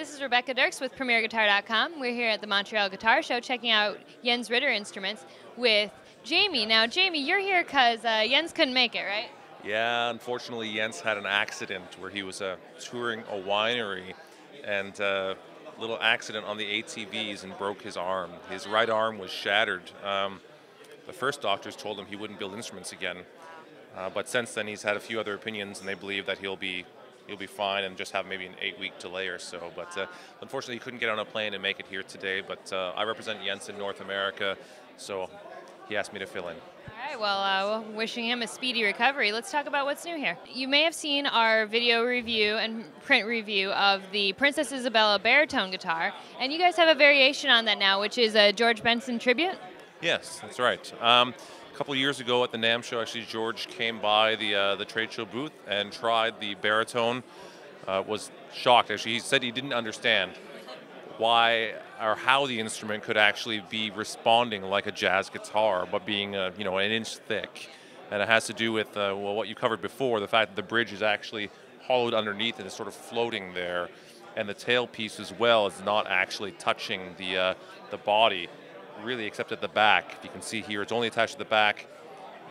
this is Rebecca Dirks with PremierGuitar.com. We're here at the Montreal Guitar Show checking out Jens Ritter instruments with Jamie. Now, Jamie, you're here because Jens couldn't make it, right? Yeah, unfortunately, Jens had an accident where he was touring a winery and a little accident on the ATVs and broke his arm. His right arm was shattered. The first doctors told him he wouldn't build instruments again. But since then, he's had a few other opinions, and they believe that he'll be fine and just have maybe an 8-week delay or so. But unfortunately, he couldn't get on a plane and make it here today. But I represent Jens in North America, so he asked me to fill in. All right, well, wishing him a speedy recovery. Let's talk about what's new here. You may have seen our video review and print review of the Princess Isabella baritone guitar, and you guys have a variation on that now, which is a George Benson tribute. Yes, that's right. A couple of years ago at the NAMM show, actually, George came by the trade show booth and tried the baritone. Was shocked. Actually, he said he didn't understand why or how the instrument could actually be responding like a jazz guitar, but being an inch thick. And it has to do with what you covered before, the fact that the bridge is actually hollowed underneath and is sort of floating there, and the tailpiece as well is not actually touching the body, really, except at the back. You can see here it's only attached to the back,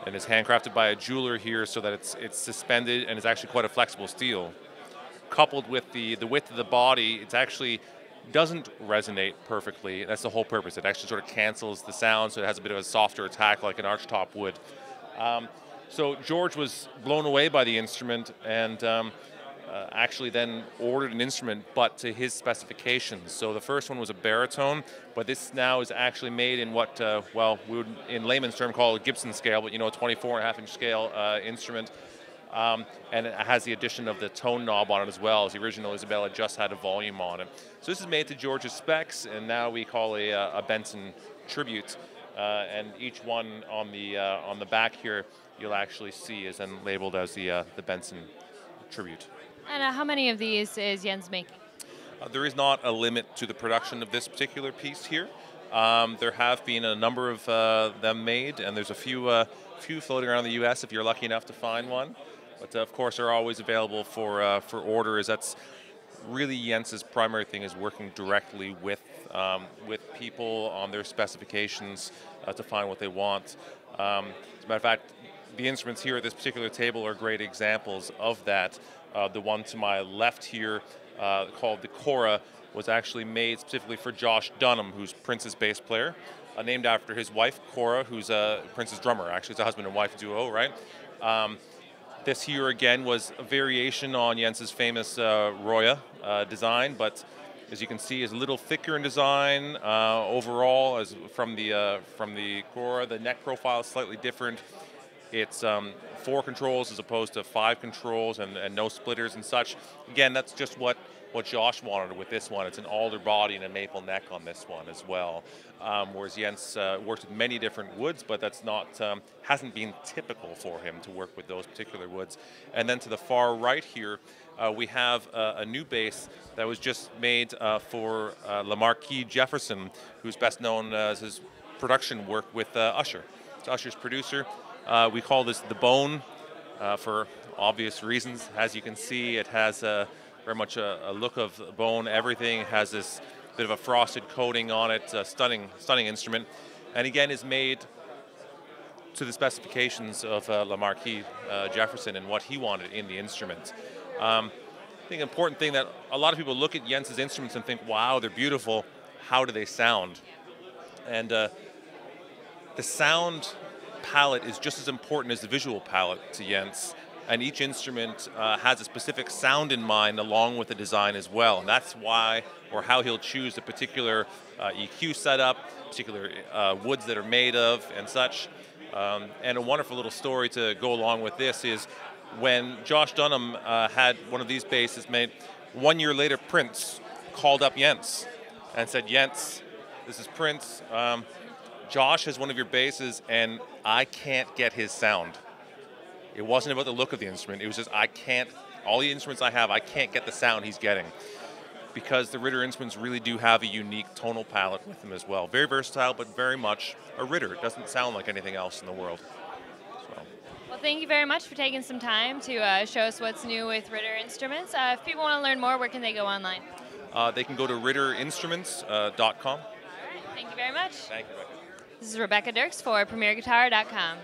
and it's handcrafted by a jeweler here so that it's suspended, and it's actually quite a flexible steel. Coupled with the width of the body, it's actually doesn't resonate perfectly. That's the whole purpose. It actually sort of cancels the sound, so it has a bit of a softer attack like an archtop would. So George was blown away by the instrument and actually then ordered an instrument, but to his specifications. So the first one was a baritone, but this now is actually made in what, we would in layman's term call a Gibson scale, but a 24.5-inch scale instrument. And it has the addition of the tone knob on it as well, as the original Isabella just had a volume on it. So this is made to George's specs, and now we call a Benson tribute. And each one on the back here, you'll actually see is then labeled as the Benson tribute. And how many of these is Jens making? There is not a limit to the production of this particular piece here. There have been a number of them made, and there's a few floating around the U.S. if you're lucky enough to find one. But of course, they're always available for orders. That's really Jens's primary thing, is working directly with people on their specifications to find what they want. As a matter of fact, the instruments here at this particular table are great examples of that. The one to my left here, called the Cora, was actually made specifically for Josh Dunham, who's Prince's bass player, named after his wife, Cora, who's Prince's drummer. Actually, it's a husband and wife duo, right? This here, again, was a variation on Jens's famous Roya design, but as you can see, is a little thicker in design overall as from the Cora. The neck profile is slightly different. It's 4 controls as opposed to 5 controls and no splitters and such. Again, that's just what Josh wanted with this one. It's an alder body and a maple neck on this one as well. Whereas Jens worked with many different woods, but that's not hasn't been typical for him to work with those particular woods. And then to the far right here, we have a new bass that was just made for Lamarquis Jefferson, who's best known as his production work with Usher. It's Usher's producer. We call this the Bone for obvious reasons. As you can see, it has very much a look of bone. Everything has this bit of a frosted coating on it. A stunning instrument, and again is made to the specifications of Lamarquis Jefferson and what he wanted in the instrument. I think an important thing that a lot of people look at Jens's instruments and think, wow, they're beautiful. How do they sound? And the sound palette is just as important as the visual palette to Jens. And each instrument has a specific sound in mind along with the design as well. And that's why or how he'll choose a particular EQ setup, particular woods that are made of and such. And a wonderful little story to go along with this is when Josh Dunham had one of these basses made, 1 year later Prince called up Jens and said, Jens, this is Prince. Josh has one of your basses and I can't get his sound. It wasn't about the look of the instrument. It was just, all the instruments I have, I can't get the sound he's getting. Because the Ritter instruments really do have a unique tonal palette with them as well. Very versatile, but very much a Ritter. It doesn't sound like anything else in the world. Well, thank you very much for taking some time to show us what's new with Ritter instruments. If people want to learn more, where can they go online? they can go to ritterinstruments.com. Thank you very much. Thank you, Rebecca. This is Rebecca Dirks for PremierGuitar.com.